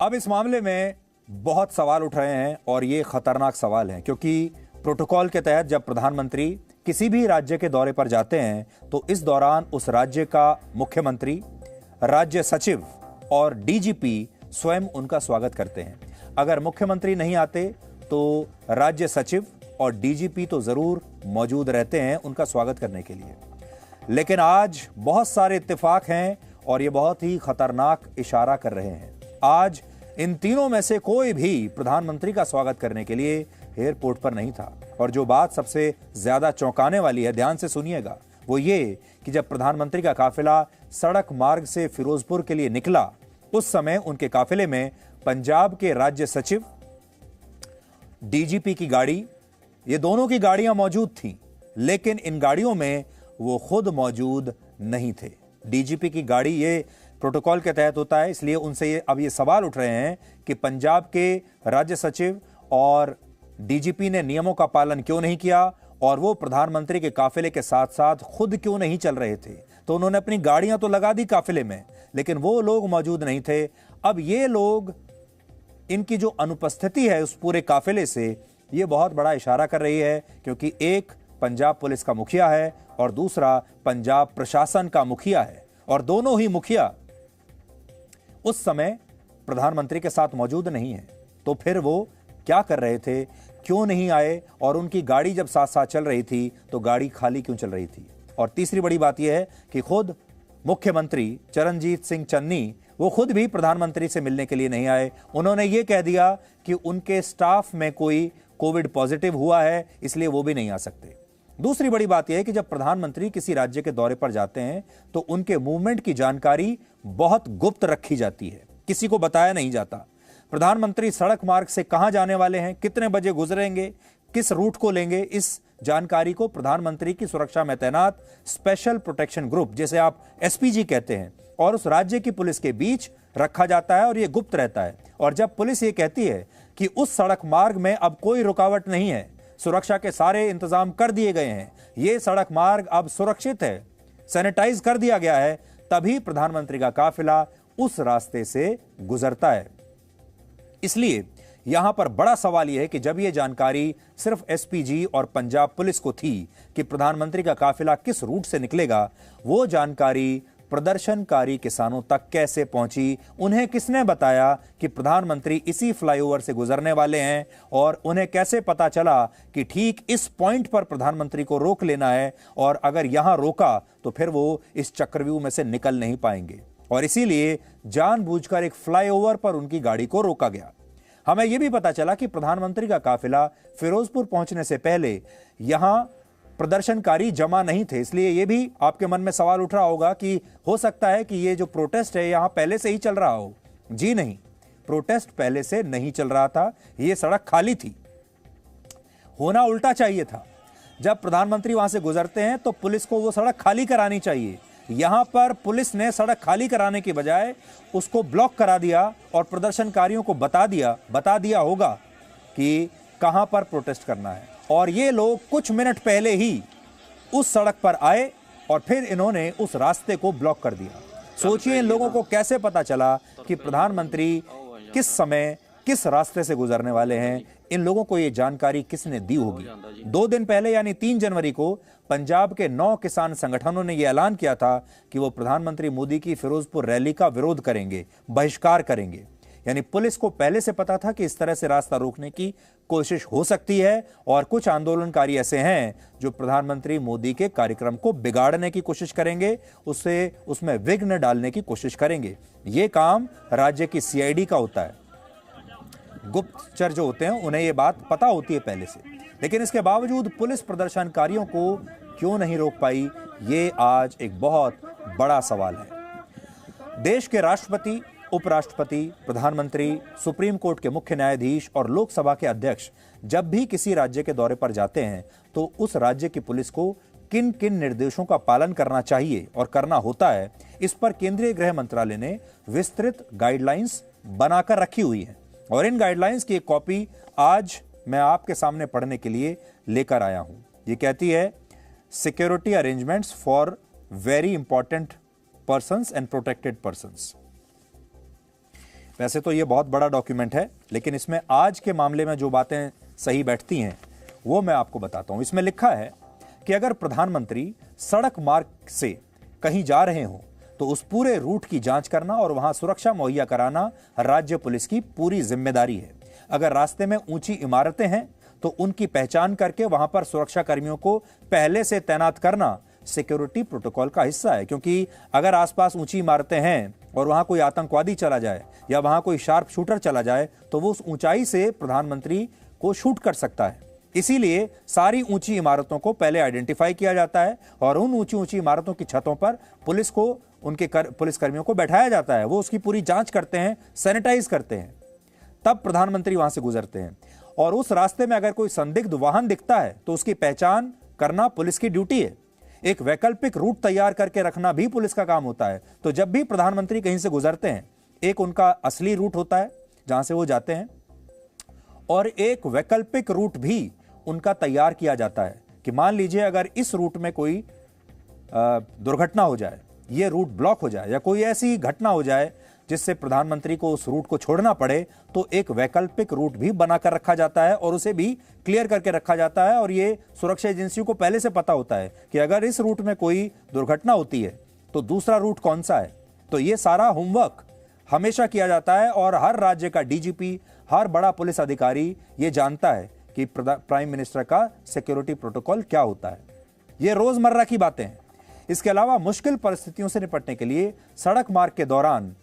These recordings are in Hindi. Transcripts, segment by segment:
अब इस मामले में बहुत सवाल उठ रहे हैं और ये खतरनाक सवाल हैं, क्योंकि प्रोटोकॉल के तहत जब प्रधानमंत्री किसी भी राज्य के दौरे पर जाते हैं तो इस दौरान उस राज्य का मुख्यमंत्री, राज्य सचिव और डीजीपी स्वयं उनका स्वागत करते हैं। अगर मुख्यमंत्री नहीं आते तो राज्य सचिव और डीजीपी तो जरूर मौजूद रहते हैं उनका स्वागत करने के लिए। लेकिन आज बहुत सारे इत्तेफाक हैं और ये बहुत ही खतरनाक इशारा कर रहे हैं। आज इन तीनों में से कोई भी प्रधानमंत्री का स्वागत करने के लिए एयरपोर्ट पर नहीं था। और जो बात सबसे ज्यादा चौंकाने वाली है, ध्यान से सुनिएगा, वो ये कि जब प्रधानमंत्री का काफिला सड़क मार्ग से फिरोजपुर के लिए निकला, उस समय उनके काफिले में पंजाब के राज्य सचिव, डीजीपी की गाड़ी, ये दोनों की गाड़ियां मौजूद थीं, लेकिन इन गाड़ियों में वो खुद मौजूद नहीं थे। डीजीपी की गाड़ी, ये प्रोटोकॉल के तहत होता है, इसलिए उनसे अब ये सवाल उठ रहे हैं कि पंजाब के राज्य सचिव और डीजीपी ने नियमों का पालन क्यों नहीं किया और वो प्रधानमंत्री के काफिले के साथ साथ खुद क्यों नहीं चल रहे थे। तो उन्होंने अपनी गाड़ियां तो लगा दी काफिले में, लेकिन वो लोग मौजूद नहीं थे। अब ये लोग, इनकी जो अनुपस्थिति है उस पूरे काफिले से, ये बहुत बड़ा इशारा कर रही है, क्योंकि एक पंजाब पुलिस का मुखिया है और दूसरा पंजाब प्रशासन का मुखिया है, और दोनों ही मुखिया उस समय प्रधानमंत्री के साथ मौजूद नहीं है। तो फिर वो क्या कर रहे थे, क्यों नहीं आए, और उनकी गाड़ी जब साथ साथ चल रही थी तो गाड़ी खाली क्यों चल रही थी। और तीसरी बड़ी बात यह है कि खुद मुख्यमंत्री चरणजीत सिंह चन्नी, वो खुद भी प्रधानमंत्री से मिलने के लिए नहीं आए। उन्होंने ये कह दिया कि उनके स्टाफ में कोई कोविड पॉजिटिव हुआ है, इसलिए वो भी नहीं आ सकते। दूसरी बड़ी बात यह है कि जब प्रधानमंत्री किसी राज्य के दौरे पर जाते हैं तो उनके मूवमेंट की जानकारी बहुत गुप्त रखी जाती है, किसी को बताया नहीं जाता। प्रधानमंत्री सड़क मार्ग से कहां जाने वाले हैं, कितने बजे गुजरेंगे, किस रूट को लेंगे, इस जानकारी को प्रधानमंत्री की सुरक्षा में तैनात स्पेशल प्रोटेक्शन ग्रुप, जिसे आप एसपीजी कहते हैं, और उस राज्य की पुलिस के बीच रखा जाता है और यह गुप्त रहता है। और जब पुलिस ये कहती है कि उस सड़क मार्ग में अब कोई रुकावट नहीं है, सुरक्षा के सारे इंतजाम कर दिए गए हैं, ये सड़क मार्ग अब सुरक्षित है, सैनिटाइज कर दिया गया है, तभी प्रधानमंत्री का काफिला उस रास्ते से गुजरता है। इसलिए यहां पर बड़ा सवाल यह है कि जब यह जानकारी सिर्फ एसपीजी और पंजाब पुलिस को थी कि प्रधानमंत्री का काफिला किस रूट से निकलेगा, वो जानकारी प्रदर्शनकारी किसानों तक कैसे पहुंची, उन्हें किसने बताया कि प्रधानमंत्री इसी फ्लाईओवर से गुजरने वाले हैं, और उन्हें कैसे पता चला कि ठीक इस पॉइंट पर प्रधानमंत्री को रोक लेना है, और अगर यहां रोका तो फिर वो इस चक्रव्यूह में से निकल नहीं पाएंगे। और इसीलिए जानबूझकर एक फ्लाईओवर पर उनकी गाड़ी को रोका गया। हमें यह भी पता चला कि प्रधानमंत्री का काफिला फिरोजपुर पहुंचने से पहले यहां प्रदर्शनकारी जमा नहीं थे, इसलिए यह भी आपके मन में सवाल उठ रहा होगा कि हो सकता है कि ये जो प्रोटेस्ट है यहां पहले से ही चल रहा हो। जी नहीं, प्रोटेस्ट पहले से नहीं चल रहा था, यह सड़क खाली थी। होना उल्टा चाहिए था, जब प्रधानमंत्री वहां से गुजरते हैं तो पुलिस को वो सड़क खाली करानी चाहिए। यहां पर पुलिस ने सड़क खाली कराने की बजाय उसको ब्लॉक करा दिया और प्रदर्शनकारियों को बता दिया होगा कि कहां पर प्रोटेस्ट करना है। और ये लोग कुछ मिनट पहले ही उस सड़क पर आए और फिर इन्होंने उस रास्ते को ब्लॉक कर दिया। सोचिए इन लोगों को कैसे पता चला कि प्रधानमंत्री किस समय किस रास्ते से गुजरने वाले हैं। इन लोगों को यह जानकारी किसने दी होगी। 2 दिन पहले यानी 3 जनवरी को पंजाब के 9 किसान संगठनों ने यह ऐलान किया था कि वो प्रधानमंत्री मोदी की फिरोजपुर रैली का विरोध करेंगे, बहिष्कार करेंगे। यानी पुलिस को पहले से पता था कि इस तरह से रास्ता रोकने की कोशिश हो सकती है, और कुछ आंदोलनकारी ऐसे हैं जो प्रधानमंत्री मोदी के कार्यक्रम को बिगाड़ने की कोशिश करेंगे, उसमें विघ्न डालने की कोशिश करेंगे। यह काम राज्य की सीआईडी का होता है। गुप्तचर जो होते हैं उन्हें यह बात पता होती है पहले से, लेकिन इसके बावजूद पुलिस प्रदर्शनकारियों को क्यों नहीं रोक पाई, ये आज एक बहुत बड़ा सवाल है। देश के राष्ट्रपति, उपराष्ट्रपति, प्रधानमंत्री, सुप्रीम कोर्ट के मुख्य न्यायाधीश और लोकसभा के अध्यक्ष जब भी किसी राज्य के दौरे पर जाते हैं तो उस राज्य की पुलिस को किन किन निर्देशों का पालन करना चाहिए और करना होता है, इस पर केंद्रीय गृह मंत्रालय ने विस्तृत गाइडलाइंस बनाकर रखी हुई है। और इन गाइडलाइंस की एक कॉपी आज मैं आपके सामने पढ़ने के लिए लेकर आया हूं। ये कहती है, security arrangements for very important persons and protected persons. वैसे तो ये बहुत बड़ा डॉक्यूमेंट है, लेकिन इसमें आज के मामले में जो बातें सही बैठती हैं वो मैं आपको बताता हूं। इसमें लिखा है कि अगर प्रधानमंत्री सड़क मार्ग से कहीं जा रहे हों तो उस पूरे रूट की जांच करना और वहां सुरक्षा मुहैया कराना राज्य पुलिस की पूरी जिम्मेदारी है। अगर रास्ते में ऊंची इमारतें हैं तो उनकी पहचान करके वहां पर सुरक्षा कर्मियों को पहले से तैनात करना सिक्योरिटी प्रोटोकॉल का हिस्सा है, क्योंकि अगर आसपास ऊंची इमारतें हैं और वहां कोई आतंकवादी चला जाए या वहां कोई शार्प शूटर चला जाए तो वो उस ऊंचाई से प्रधानमंत्री को शूट कर सकता है। इसीलिए सारी ऊंची इमारतों को पहले आइडेंटिफाई किया जाता है और उन ऊंची ऊंची इमारतों की छतों पर पुलिस को उनके पुलिसकर्मियों को बैठाया जाता है। वो उसकी पूरी जांच करते हैं, सैनिटाइज करते हैं, तब प्रधानमंत्री वहां से गुजरते हैं। और उस रास्ते में अगर कोई संदिग्ध वाहन दिखता है तो उसकी पहचान करना पुलिस की ड्यूटी है। एक वैकल्पिक रूट तैयार करके रखना भी पुलिस का काम होता है। तो जब भी प्रधानमंत्री कहीं से गुजरते हैं, एक उनका असली रूट होता है जहां से वो जाते हैं और एक वैकल्पिक रूट भी उनका तैयार किया जाता है कि मान लीजिए अगर इस रूट में कोई दुर्घटना हो जाए, ये रूट ब्लॉक हो जाए या कोई ऐसी घटना हो जाए जिससे प्रधानमंत्री को उस रूट को छोड़ना पड़े, तो एक वैकल्पिक रूट भी बनाकर रखा जाता है और उसे भी क्लियर करके रखा जाता है। और ये सुरक्षा एजेंसियों को पहले से पता होता है कि अगर इस रूट में कोई दुर्घटना होती है तो दूसरा रूट कौन सा है। तो ये सारा होमवर्क हमेशा किया जाता है और हर राज्य का डीजीपी, हर बड़ा पुलिस अधिकारी ये जानता है कि प्राइम मिनिस्टर का सिक्योरिटी प्रोटोकॉल क्या होता है। ये रोजमर्रा की बातें हैं। इसके अलावा मुश्किल परिस्थितियों से निपटने के लिए सड़क मार्ग के दौरान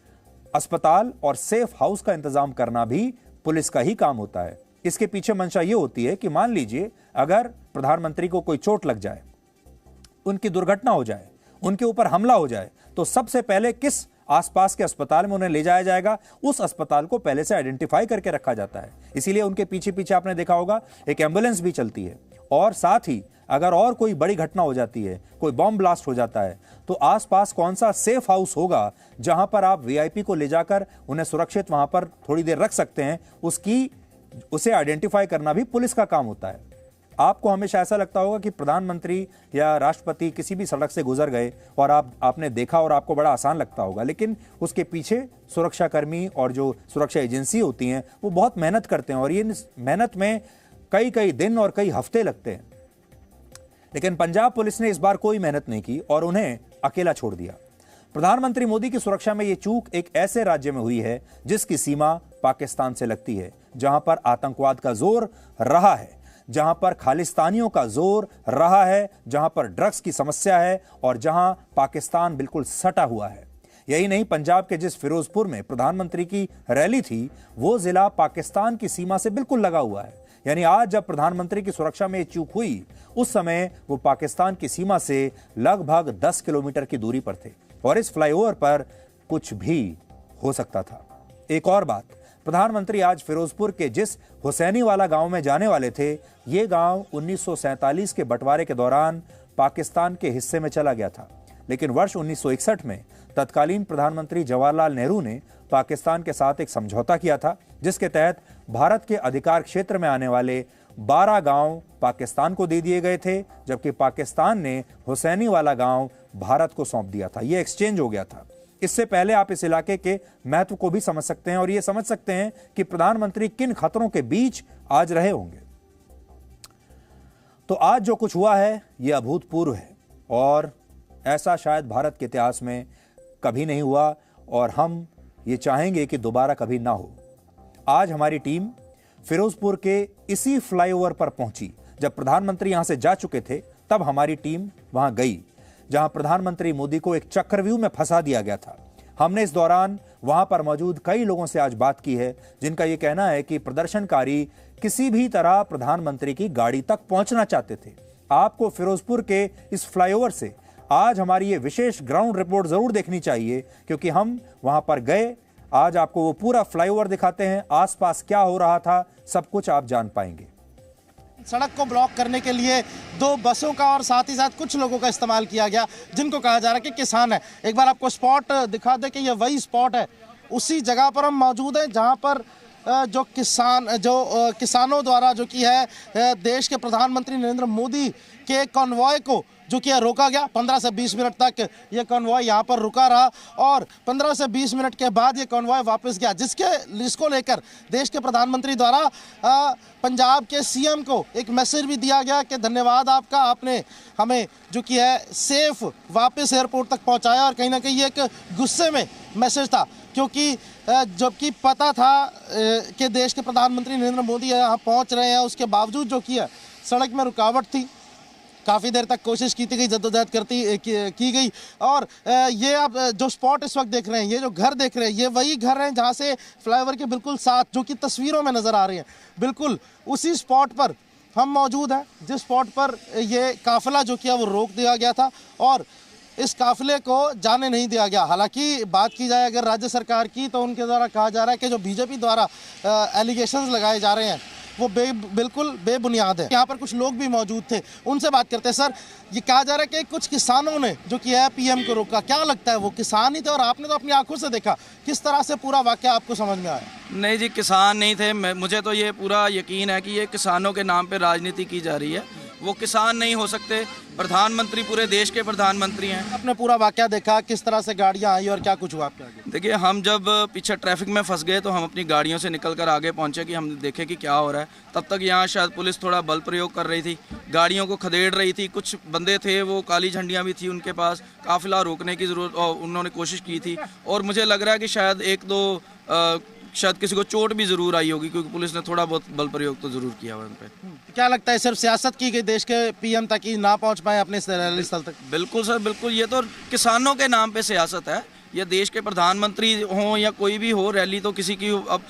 अस्पताल और सेफ हाउस का इंतजाम करना भी पुलिस का ही काम होता है। इसके पीछे मंशा यह होती है कि मान लीजिए अगर प्रधानमंत्री को कोई चोट लग जाए, उनकी दुर्घटना हो जाए, उनके ऊपर हमला हो जाए, तो सबसे पहले किस आसपास के अस्पताल में उन्हें ले जाया जाएगा, उस अस्पताल को पहले से आइडेंटिफाई करके रखा जाता है। इसीलिए उनके पीछे पीछे आपने देखा होगा एक एम्बुलेंस भी चलती है। और साथ ही अगर और कोई बड़ी घटना हो जाती है, कोई बॉम्ब ब्लास्ट हो जाता है, तो आसपास कौन सा सेफ हाउस होगा जहां पर आप वीआईपी को ले जाकर उन्हें सुरक्षित वहां पर थोड़ी देर रख सकते हैं, उसे आइडेंटिफाई करना भी पुलिस का काम होता है। आपको हमेशा ऐसा लगता होगा कि प्रधानमंत्री या राष्ट्रपति किसी भी सड़क से गुजर गए और आपने देखा और आपको बड़ा आसान लगता होगा, लेकिन उसके पीछे सुरक्षाकर्मी और जो सुरक्षा एजेंसी होती हैं वो बहुत मेहनत करते हैं और ये मेहनत में कई कई दिन और कई हफ्ते लगते हैं। लेकिन पंजाब पुलिस ने इस बार कोई मेहनत नहीं की और उन्हें अकेला छोड़ दिया। प्रधानमंत्री मोदी की सुरक्षा में यह चूक एक ऐसे राज्य में हुई है जिसकी सीमा पाकिस्तान से लगती है, जहां पर आतंकवाद का जोर रहा है, जहां पर खालिस्तानियों का जोर रहा है, जहां पर ड्रग्स की समस्या है और जहां पाकिस्तान बिल्कुल सटा हुआ है। यही नहीं, पंजाब के जिस फिरोजपुर में प्रधानमंत्री की रैली थी, वो जिला पाकिस्तान की सीमा से बिल्कुल लगा हुआ है। यानी आज जब प्रधानमंत्री की सुरक्षा में ये चूक हुई, उस समय वो पाकिस्तान की सीमा से लगभग 10 किलोमीटर की दूरी पर थे और इस फ्लाईओवर पर कुछ भी हो सकता था। एक और बात, प्रधानमंत्री आज फिरोजपुर के जिस हुसैनी वाला गांव में जाने वाले थे, ये गांव 1947 के बंटवारे के दौरान पाकिस्तान के हिस्से में चला गया था। लेकिन वर्ष 1961 में तत्कालीन प्रधानमंत्री जवाहरलाल नेहरू ने पाकिस्तान के साथ एक समझौता किया था, जिसके तहत भारत के अधिकार क्षेत्र में आने वाले 12 गांव पाकिस्तान को दे दिए गए थे, जबकि पाकिस्तान ने हुसैनी वाला गांव भारत को सौंप दिया था। यह एक्सचेंज हो गया था। इससे पहले आप इस इलाके के महत्व को भी समझ सकते हैं और यह समझ सकते हैं कि प्रधानमंत्री किन खतरों के बीच आज रहे होंगे। तो आज जो कुछ हुआ है यह अभूतपूर्व है और ऐसा शायद भारत के इतिहास में कभी नहीं हुआ और हम ये चाहेंगे कि दोबारा कभी ना हो। आज हमारी टीम फिरोजपुर के इसी फ्लाईओवर पर पहुंची। जब प्रधानमंत्री यहां से जा चुके थे तब हमारी टीम वहां गई, जहां प्रधानमंत्री मोदी को एक चक्रव्यूह में फंसा दिया गया था। हमने इस दौरान वहां पर मौजूद कई लोगों से आज बात की है, जिनका यह कहना है कि प्रदर्शनकारी किसी भी तरह प्रधानमंत्री की गाड़ी तक पहुंचना चाहते थे। आपको फिरोजपुर के इस फ्लाईओवर से आज हमारी ये विशेष ग्राउंड रिपोर्ट जरूर देखनी चाहिए, क्योंकि हम वहां पर गए। आज आपको वो पूरा फ्लाईओवर दिखाते हैं, आसपास क्या हो रहा था, सब कुछ आप जान पाएंगे। सड़क को ब्लॉक करने के लिए 2 बसों का और साथ ही साथ कुछ लोगों का इस्तेमाल किया गया, जिनको कहा जा रहा है कि किसान है। एक बार आपको स्पॉट दिखा दे कि ये वही स्पॉट है, उसी जगह पर हम मौजूद हैं जहां पर जो किसानों द्वारा जो कि है देश के प्रधानमंत्री नरेंद्र मोदी के कॉन्वॉय को जो कि रोका गया। 15 से 20 मिनट तक ये कॉन्वॉय यहाँ पर रुका रहा और 15 से 20 मिनट के बाद ये कॉन्वॉय वापस गया, जिसको लेकर देश के प्रधानमंत्री द्वारा पंजाब के सीएम को एक मैसेज भी दिया गया कि धन्यवाद आपका, आपने हमें जो कि है सेफ वापस एयरपोर्ट तक पहुँचाया। और कहीं ना कहीं एक गुस्से में मैसेज था, क्योंकि जबकि पता था कि देश के प्रधानमंत्री नरेंद्र मोदी यहाँ पहुँच रहे हैं, उसके बावजूद जो कि है सड़क में रुकावट थी। काफ़ी देर तक कोशिश की गई, जद्दोजहद की गई। और ये आप जो स्पॉट इस वक्त देख रहे हैं, ये जो घर देख रहे हैं, ये वही घर हैं जहाँ से फ्लाईओवर के बिल्कुल साथ, जो कि तस्वीरों में नज़र आ रही हैं, बिल्कुल उसी स्पॉट पर हम मौजूद हैं जिस स्पॉट पर ये काफिला जो किया वो रोक दिया गया था और इस काफिले को जाने नहीं दिया गया। हालांकि बात की जाए अगर राज्य सरकार की, तो उनके द्वारा कहा जा रहा है कि जो बीजेपी द्वारा एलिगेशंस लगाए जा रहे हैं वो बिल्कुल बेबुनियाद है। यहाँ पर कुछ लोग भी मौजूद थे, उनसे बात करते हैं। सर, ये कहा जा रहा है कि कुछ किसानों ने जो कि है पीएम को रोका, क्या लगता है वो किसान ही थे? और आपने तो अपनी आंखों से देखा, किस तरह से पूरा वाकया आपको समझ में आया? नहीं जी, किसान नहीं थे। मुझे तो ये पूरा यकीन है कि ये किसानों के नाम पे राजनीति की जा रही है। वो किसान नहीं हो सकते, प्रधानमंत्री पूरे देश के प्रधानमंत्री हैं। आपने पूरा वाकया देखा, किस तरह से गाड़ियां आई और क्या कुछ हुआ आपके आगे? देखिए, हम जब पीछे ट्रैफिक में फंस गए तो हम अपनी गाड़ियों से निकलकर आगे पहुंचे कि हम देखें कि क्या हो रहा है। तब तक यहाँ शायद पुलिस थोड़ा बल प्रयोग कर रही थी, गाड़ियों को खदेड़ रही थी। कुछ बंदे थे, वो काली झंडियाँ भी थी उनके पास, काफिला रोकने की जरूरत और उन्होंने कोशिश की थी। और मुझे लग रहा है कि शायद एक दो शायद किसी को चोट भी जरूर आई होगी, क्योंकि पुलिस ने थोड़ा बहुत बल प्रयोग तो जरूर किया हुआ उन पे। क्या लगता है सिर्फ सियासत की गई देश के पीएम तक ही ना पहुंच पाए अपने रैली स्थल तक? बिल्कुल सर, बिल्कुल। ये तो किसानों के नाम पे सियासत है। ये देश के प्रधानमंत्री हों या कोई भी हो, रैली तो किसी की, अब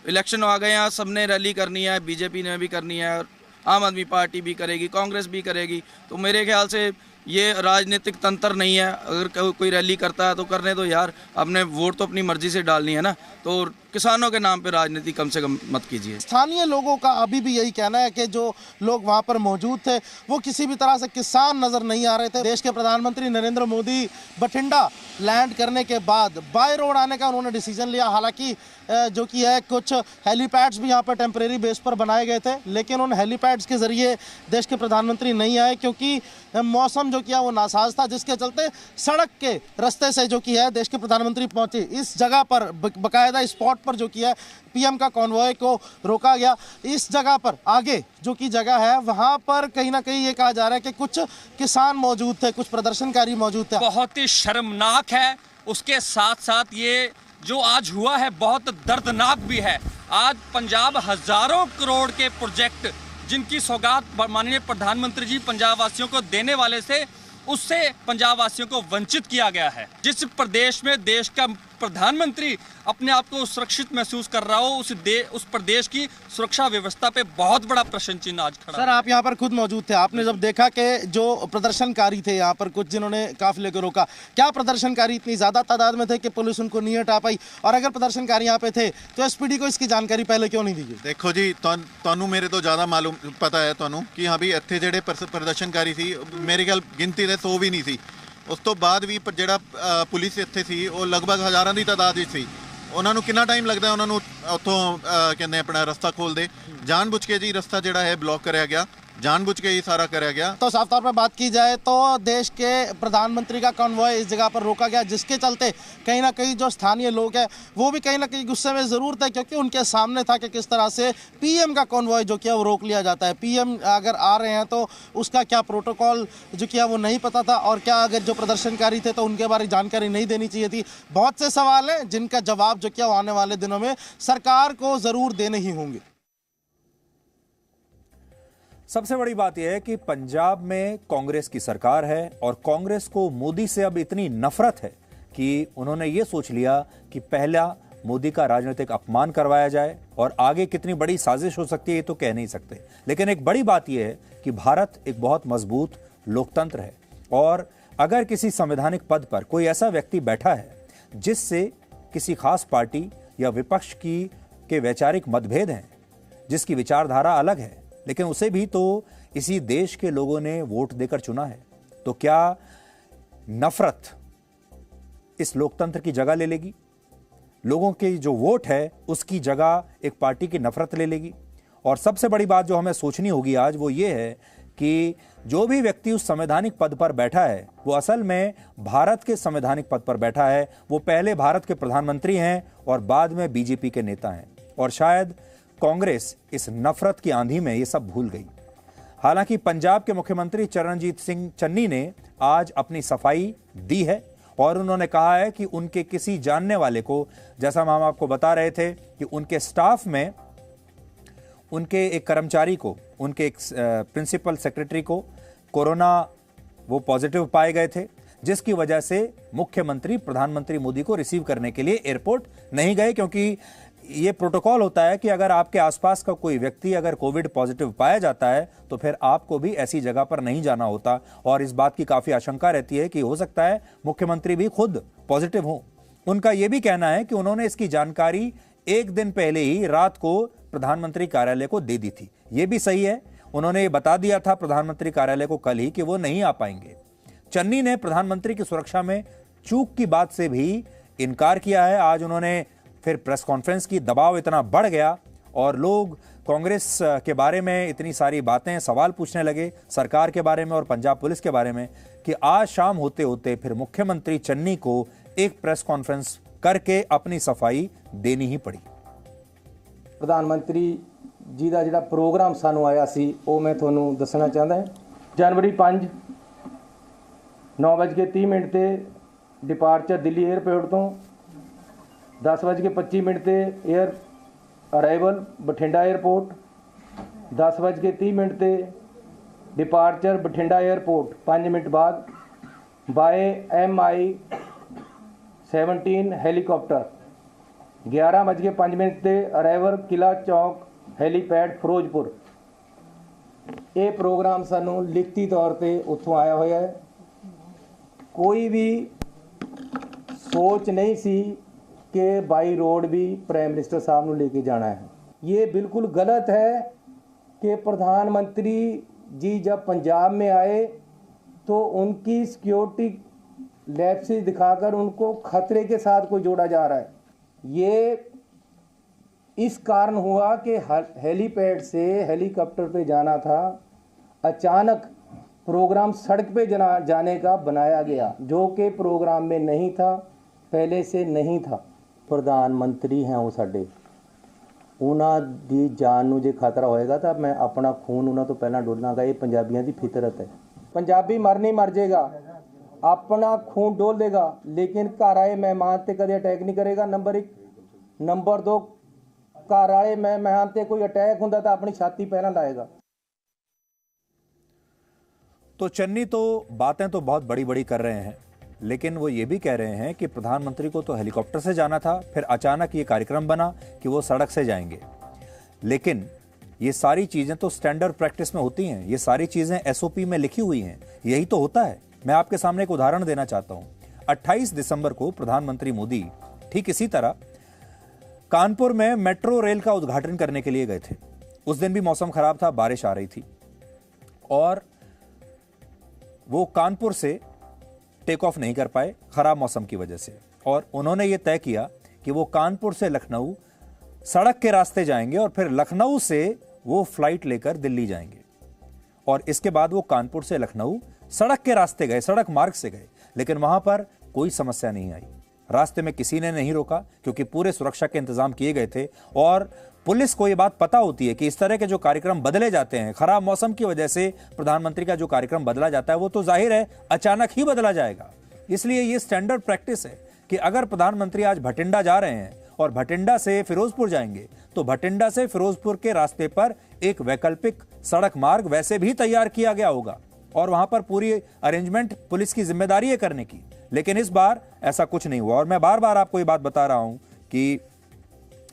इलेक्शन आ गए हैं, सबने रैली करनी है, बीजेपी ने भी करनी है, आम आदमी पार्टी भी करेगी, कांग्रेस भी करेगी। तो मेरे ख्याल से ये राजनीतिक तंत्र नहीं है। अगर कोई रैली करता है तो करने दो यार, अपने वोट तो अपनी मर्जी से डालनी है ना। तो किसानों के नाम पे राजनीति कम से कम मत कीजिए। स्थानीय लोगों का अभी भी यही कहना है कि जो लोग वहां पर मौजूद थे वो किसी भी तरह से किसान नजर नहीं आ रहे थे। देश के प्रधानमंत्री नरेंद्र मोदी बठिंडा लैंड करने के बाद बाय रोड आने का उन्होंने डिसीजन लिया। हालांकि जो कि है कुछ हेलीपैड्स भी यहाँ पर टेम्परेरी बेस पर बनाए गए थे, लेकिन उन हेलीपैड्स के जरिए देश के प्रधानमंत्री नहीं आए, क्योंकि मौसम जो किया वो नासाज था, जिसके चलते सड़क के रास्ते से जो कि है देश के प्रधानमंत्री पहुंचे। इस जगह पर बाकायदा स्पॉट पर जो किया पीएम का कॉन्वॉय को रोका गया। इस जगह पर आगे जो की जगह है वहां पर कहीं ना कहीं ये कहा जा रहा है कि कुछ किसान मौजूद थे, कुछ प्रदर्शनकारी मौजूद थे। बहुत ही शर्मनाक है। उसके साथ साथ ये जो आज हुआ है बहुत दर्दनाक भी है। आज पंजाब हजारों करोड़ के प्रोजेक्ट जिनकी सौगात माननीय प्रधानमंत्री जी पंजाब वासियों को देने वाले थे, उससे पंजाब वासियों को वंचित किया गया है। जिस प्रदेश में देश का प्रधानमंत्री अपने आप को सुरक्षित महसूस कर रहा हो, उस प्रदेश की सुरक्षा व्यवस्था पे बहुत बड़ा प्रश्न चिन्ह आज खड़ा। सर, आप यहाँ पर खुद मौजूद थे, आपने जब देखा कि जो प्रदर्शनकारी थे यहाँ पर कुछ जिन्होंने काफिले को रोका, क्या प्रदर्शनकारी इतनी ज्यादा तादाद में थे कि पुलिस उनको नहीं हटा पाई? और अगर प्रदर्शनकारी यहाँ पे थे तो एसपीडी को इसकी जानकारी पहले क्यों नहीं दी गई? देखो जी, ਤੁਹਾਨੂੰ ਮੇਰੇ ਤੋਂ ਜ਼ਿਆਦਾ ਮਾਲੂਮ ਪਤਾ ਹੈ ਤੁਹਾਨੂੰ ਕਿ ਹਾਂ ਵੀ ਇੱਥੇ ਜਿਹੜੇ ਪ੍ਰਦਰਸ਼ਨਕਾਰੀ ਸੀ, ਮੇਰੇ ਖਿਆਲ ਗਿਣਤੀ ਦੇ 100 ਵੀ ਨਹੀਂ ਸੀ। ਉਸ ਤੋਂ ਬਾਅਦ ਵੀ ਜਿਹੜਾ ਪੁਲਿਸ ਇੱਥੇ ਸੀ ਉਹ ਲਗਭਗ ਹਜ਼ਾਰਾਂ ਦੀ ਤਾਦਾਦ ਵਿੱਚ ਸੀ। ਉਹਨਾਂ ਨੂੰ ਕਿੰਨਾ ਟਾਈਮ ਲੱਗਦਾ ਉਹਨਾਂ ਨੂੰ ਉੱਥੋਂ ਕਹਿੰਦੇ ਆਪਣਾ ਰਸਤਾ ਖੋਲਦੇ। ਜਾਣਬੁੱਝ ਕੇ ਜੀ ਰਸਤਾ ਜਿਹੜਾ ਹੈ ਬਲੌਕ ਕਰਿਆ ਗਿਆ, जानबूझ के ही सारा कराया गया। तो साफ तौर पर बात की जाए तो देश के प्रधानमंत्री का कॉन्वॉय इस जगह पर रोका गया, जिसके चलते कहीं ना कहीं जो स्थानीय लोग हैं वो भी कहीं ना कहीं गुस्से में ज़रूर थे, क्योंकि उनके सामने था कि किस तरह से पीएम का कॉन्वॉय जो किया वो रोक लिया जाता है। पीएम अगर आ रहे हैं तो उसका क्या प्रोटोकॉल जो किया वो नहीं पता था, और क्या अगर जो प्रदर्शनकारी थे तो उनके बारे में जानकारी नहीं देनी चाहिए थी। बहुत से सवाल हैं जिनका जवाब जो किया वो आने वाले दिनों में सरकार को ज़रूर देने ही होंगे। सबसे बड़ी बात यह है कि पंजाब में कांग्रेस की सरकार है और कांग्रेस को मोदी से अब इतनी नफरत है कि उन्होंने ये सोच लिया कि पहला मोदी का राजनीतिक अपमान करवाया जाए, और आगे कितनी बड़ी साजिश हो सकती है ये तो कह नहीं सकते। लेकिन एक बड़ी बात यह है कि भारत एक बहुत मजबूत लोकतंत्र है, और अगर किसी संवैधानिक पद पर कोई ऐसा व्यक्ति बैठा है जिससे किसी खास पार्टी या विपक्ष के वैचारिक मतभेद हैं, जिसकी विचारधारा अलग है, लेकिन उसे भी तो इसी देश के लोगों ने वोट देकर चुना है, तो क्या नफरत इस लोकतंत्र की जगह ले लेगी? लोगों की जो वोट है उसकी जगह एक पार्टी की नफरत ले लेगी? और सबसे बड़ी बात जो हमें सोचनी होगी आज वो ये है कि जो भी व्यक्ति उस संवैधानिक पद पर बैठा है वो असल में भारत के संवैधानिक पद पर बैठा है। वो पहले भारत के प्रधानमंत्री हैं और बाद में बीजेपी के नेता हैं। और शायद कांग्रेस इस नफरत की आंधी में ये सब भूल गई। हालांकि पंजाब के मुख्यमंत्री चरणजीत सिंह चन्नी ने आज अपनी सफाई दी है और उन्होंने कहा है कि उनके किसी जानने वाले को, जैसा हम आपको बता रहे थे कि उनके स्टाफ में उनके एक कर्मचारी को, उनके एक प्रिंसिपल सेक्रेटरी को कोरोना वो पॉजिटिव पाए गए थे, जिसकी वजह से मुख्यमंत्री प्रधानमंत्री मोदी को रिसीव करने के लिए एयरपोर्ट नहीं गए। क्योंकि ये प्रोटोकॉल होता है कि अगर आपके आसपास का कोई व्यक्ति अगर कोविड पॉजिटिव पाया जाता है तो फिर आपको भी ऐसी जगह पर नहीं जाना होता। और इस बात की काफी आशंका रहती है कि हो सकता है मुख्यमंत्री भी खुद पॉजिटिव हो। उनका यह भी कहना है कि उन्होंने इसकी जानकारी एक दिन पहले ही रात को प्रधानमंत्री कार्यालय को दे दी थी। यह भी सही है, उन्होंने ये बता दिया था प्रधानमंत्री कार्यालय को कल ही कि वो नहीं आ पाएंगे। चन्नी ने प्रधानमंत्री की सुरक्षा में चूक की बात से भी इनकार किया है। आज उन्होंने फिर प्रेस कॉन्फ्रेंस की, दबाव इतना बढ़ गया और लोग कांग्रेस के बारे में इतनी सारी बातें, सवाल पूछने लगे सरकार के बारे में और पंजाब पुलिस के बारे में, कि आज शाम होते होते फिर मुख्यमंत्री चन्नी को एक प्रेस कॉन्फ्रेंस करके अपनी सफाई देनी ही पड़ी। प्रधानमंत्री जी का जिहड़ा प्रोग्राम सानू आया सी वो मैं तुहानू दसना चाहता है। जनवरी 5 9:30 ते डिपार्चर दिल्ली एयरपोर्ट तो 10:25 ते एयर अराइवल बठिंडा एयरपोर्ट, 10:30 ते डिपार्चर बठिंडा एयरपोर्ट 5 मिनट बाद बाय MI-17 हेलीकॉप्टर, 11:05 ते अराइवल किला चौक हेलीपैड फिरोजपुर। ये प्रोग्राम सानू लिखती तौर पे उत्थों आया हुआ है। कोई भी सोच नहीं सी कि बाई रोड भी प्राइम मिनिस्टर साहब को लेके जाना है। ये बिल्कुल गलत है कि प्रधानमंत्री जी जब पंजाब में आए तो उनकी सिक्योरिटी लैप्सेस दिखाकर उनको खतरे के साथ कोई जोड़ा जा रहा है। ये इस कारण हुआ कि हेलीपैड से हेलीकॉप्टर पे जाना था, अचानक प्रोग्राम सड़क पे जाने का बनाया गया, जो कि प्रोग्राम में नहीं था, पहले से नहीं था। प्रधानमंत्री हैं वो साडे, उन्हां दी जान नूं जे खतरा होएगा तो मैं अपना खून उन्हां तो पहला डोलांगा। ये पंजाबियों की फितरत है। पंजाबी मर नहीं मर जाएगा, अपना खून डोल देगा, लेकिन घर आए मेहमान ते कदे अटैक नहीं करेगा। नंबर 1। नंबर 2, घर आए मेहमान ते कोई अटैक हुंदा तो अपनी छाती पहला लाएगा। तो चन्नी तो बातें तो बहुत बड़ी बड़ी कर रहे हैं, लेकिन वो ये भी कह रहे हैं कि प्रधानमंत्री को तो हेलीकॉप्टर से जाना था, फिर अचानक ये कार्यक्रम बना कि वो सड़क से जाएंगे। लेकिन ये सारी चीजें तो स्टैंडर्ड प्रैक्टिस में होती हैं, ये सारी चीजें SOP में लिखी हुई हैं, यही तो होता है। मैं आपके सामने एक उदाहरण देना चाहता हूं। 28 दिसंबर को प्रधानमंत्री मोदी ठीक इसी तरह कानपुर में मेट्रो रेल का उद्घाटन करने के लिए गए थे। उस दिन भी मौसम खराब था, बारिश आ रही थी और वो कानपुर से टेक ऑफ नहीं कर पाए खराब मौसम की वजह से। और उन्होंने ये तय किया कि वो कानपुर से लखनऊ सड़क के रास्ते जाएंगे और फिर लखनऊ से वो फ्लाइट लेकर दिल्ली जाएंगे। और इसके बाद वो कानपुर से लखनऊ सड़क के रास्ते गए, सड़क मार्ग से गए, लेकिन वहां पर कोई समस्या नहीं आई। रास्ते में किसी ने नहीं रोका क्योंकि पूरे सुरक्षा के इंतजाम किए गए थे। और पुलिस को यह बात पता होती है कि इस तरह के जो कार्यक्रम बदले जाते हैं, खराब मौसम की वजह से प्रधानमंत्री का जो कार्यक्रम बदला जाता है वो तो जाहिर है अचानक ही बदला जाएगा। इसलिए ये स्टैंडर्ड प्रैक्टिस है कि अगर प्रधानमंत्री आज भटिंडा जा रहे हैं और भटिंडा से फिरोजपुर जाएंगे तो भटिंडा से फिरोजपुर के रास्ते पर एक वैकल्पिक सड़क मार्ग वैसे भी तैयार किया गया होगा और वहां पर पूरी अरेंजमेंट पुलिस की जिम्मेदारी है करने की। लेकिन इस बार ऐसा कुछ नहीं हुआ। और मैं बार बार आपको ये बात बता रहा हूं कि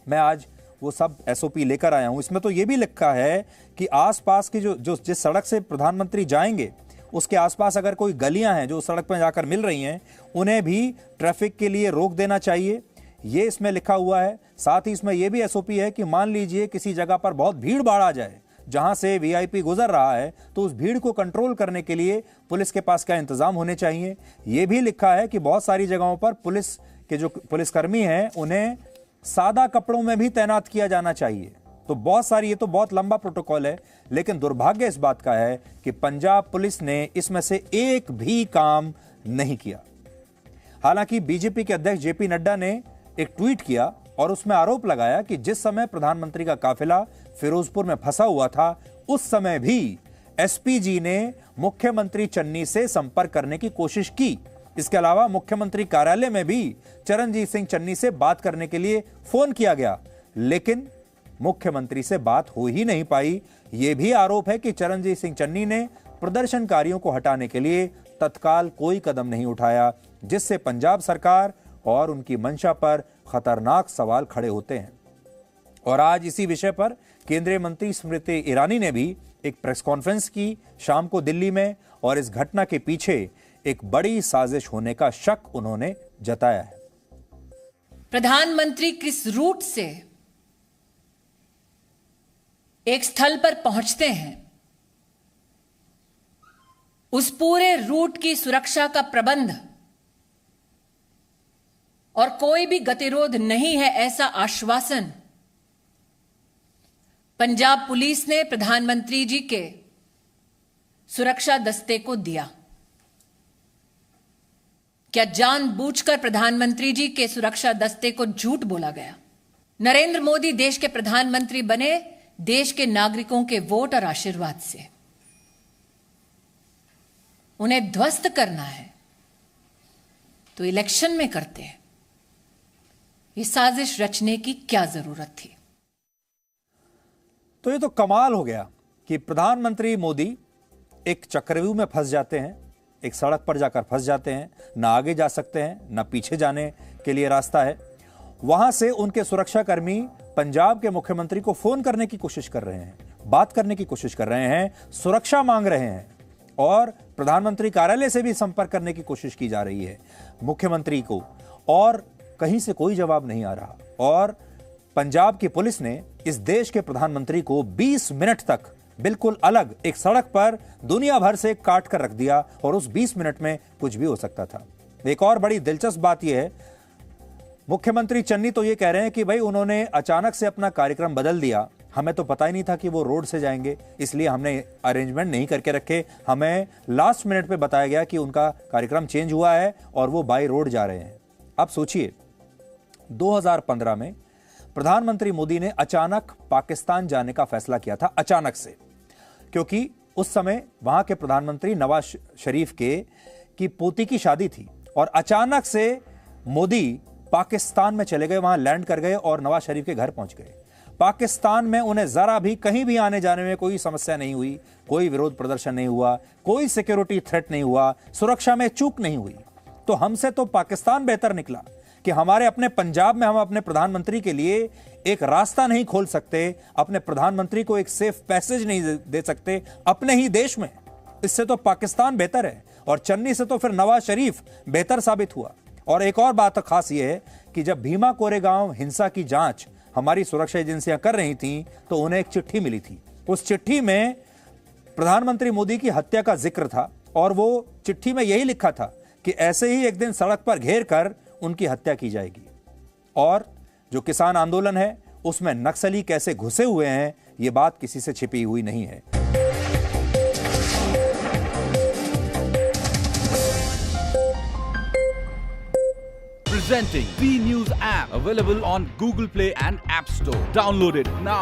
मैं आज वो सब SOP लेकर आया हूं। इसमें तो ये भी लिखा है कि आसपास की जो जिस सड़क से प्रधानमंत्री जाएंगे उसके आसपास अगर कोई गलियां हैं जो सड़क पर जाकर मिल रही हैं, उन्हें भी ट्रैफिक के लिए रोक देना चाहिए, ये इसमें लिखा हुआ है। साथ ही इसमें यह भी SOP है कि मान लीजिए किसी जगह पर बहुत भीड़ भाड़ आ जाए जहां से VIP गुजर रहा है, तो उस भीड़ को कंट्रोल करने के लिए पुलिस के पास क्या इंतजाम होने चाहिए। यह भी लिखा है कि बहुत सारी जगहों पर पुलिस के जो पुलिसकर्मी हैं उन्हें सादा कपड़ों में भी तैनात किया जाना चाहिए। तो बहुत सारी, ये तो बहुत लंबा प्रोटोकॉल है, लेकिन दुर्भाग्य इस बात का है कि पंजाब पुलिस ने इसमें से एक भी काम नहीं किया। हालांकि बीजेपी के अध्यक्ष जेपी नड्डा ने एक ट्वीट किया और उसमें आरोप लगाया कि जिस समय प्रधानमंत्री का काफिला फिरोजपुर में फंसा हुआ था, उस समय भी एसपीजी ने मुख्यमंत्री चन्नी से संपर्क करने की कोशिश की। इसके अलावा मुख्यमंत्री कार्यालय में भी चरणजीत सिंह चन्नी से बात करने के लिए फोन किया गया, लेकिन मुख्यमंत्री से बात हो ही नहीं पाई। यह भी आरोप है कि चरणजीत सिंह चन्नी ने प्रदर्शनकारियों को हटाने के लिए तत्काल कोई कदम नहीं उठाया, जिससे पंजाब सरकार और उनकी मंशा पर खतरनाक सवाल खड़े होते हैं। और आज इसी विषय पर केंद्रीय मंत्री स्मृति ईरानी ने भी एक प्रेस कॉन्फ्रेंस की शाम को दिल्ली में, और इस घटना के पीछे एक बड़ी साजिश होने का शक उन्होंने जताया है। प्रधानमंत्री किस रूट से एक स्थल पर पहुंचते हैं, उस पूरे रूट की सुरक्षा का प्रबंध और कोई भी गतिरोध नहीं है, ऐसा आश्वासन पंजाब पुलिस ने प्रधानमंत्री जी के सुरक्षा दस्ते को दिया। क्या जानबूझकर प्रधानमंत्री जी के सुरक्षा दस्ते को झूठ बोला गया? नरेंद्र मोदी देश के प्रधानमंत्री बने देश के नागरिकों के वोट और आशीर्वाद से। उन्हें ध्वस्त करना है तो इलेक्शन में करते हैं। ये साजिश रचने की क्या जरूरत थी? तो ये तो कमाल हो गया कि प्रधानमंत्री मोदी एक चक्रव्यूह में फंस जाते हैं, एक सड़क पर जाकर फंस जाते हैं, ना आगे जा सकते हैं, ना पीछे जाने के लिए रास्ता है। वहां से उनके सुरक्षाकर्मी पंजाब के मुख्यमंत्री को फोन करने की कोशिश कर रहे हैं, बात करने की कोशिश कर रहे हैं, सुरक्षा मांग रहे हैं, और प्रधानमंत्री कार्यालय से भी संपर्क करने की कोशिश की जा रही है मुख्यमंत्री को, और कहीं से कोई जवाब नहीं आ रहा। और पंजाब की पुलिस ने इस देश के प्रधानमंत्री को 20 मिनट तक बिल्कुल अलग एक सड़क पर दुनिया भर से काट कर रख दिया, और उस 20 मिनट में कुछ भी हो सकता था। एक और बड़ी दिलचस्प बात यह है, मुख्यमंत्री चन्नी तो ये कह रहे हैं कि भाई उन्होंने अचानक से अपना कार्यक्रम बदल दिया, हमें तो पता ही नहीं था कि वो रोड से जाएंगे, इसलिए हमने अरेंजमेंट नहीं करके रखे, हमें लास्ट मिनट पे बताया गया कि उनका कार्यक्रम चेंज हुआ है और वो बाई रोड जा रहे हैं। अब सोचिए, 2015 में प्रधानमंत्री मोदी ने अचानक पाकिस्तान जाने का फैसला किया था, अचानक से, क्योंकि उस समय वहां के प्रधानमंत्री नवाज शरीफ की पोती की शादी थी, और अचानक से मोदी पाकिस्तान में चले गए, वहां लैंड कर गए और नवाज शरीफ के घर पहुंच गए। पाकिस्तान में उन्हें जरा भी कहीं भी आने जाने में कोई समस्या नहीं हुई, कोई विरोध प्रदर्शन नहीं हुआ, कोई सिक्योरिटी थ्रेट नहीं हुआ, सुरक्षा में चूक नहीं हुई। तो हमसे तो पाकिस्तान बेहतर निकला कि हमारे अपने पंजाब में हम अपने प्रधानमंत्री के लिए एक रास्ता नहीं खोल सकते, अपने प्रधानमंत्री को एक सेफ पैसेज नहीं दे सकते अपने ही देश में। इससे तो पाकिस्तान बेहतर है, और चन्नी से तो फिर नवाज शरीफ बेहतर साबित हुआ। और एक और बात खास यह है कि जब भीमा कोरेगांव हिंसा की जांच हमारी सुरक्षा एजेंसियां कर रही थीं, तो उन्हें एक चिट्ठी मिली थी। उस चिट्ठी में प्रधानमंत्री मोदी की हत्या का जिक्र था, और वो चिट्ठी में यही लिखा था कि ऐसे ही एक दिन सड़क पर घेर कर उनकी हत्या की जाएगी। और जो किसान आंदोलन है उसमें नक्सली कैसे घुसे हुए हैं, यह बात किसी से छिपी हुई नहीं है। Presenting B News app, available on Google Play and App Store. Download it now.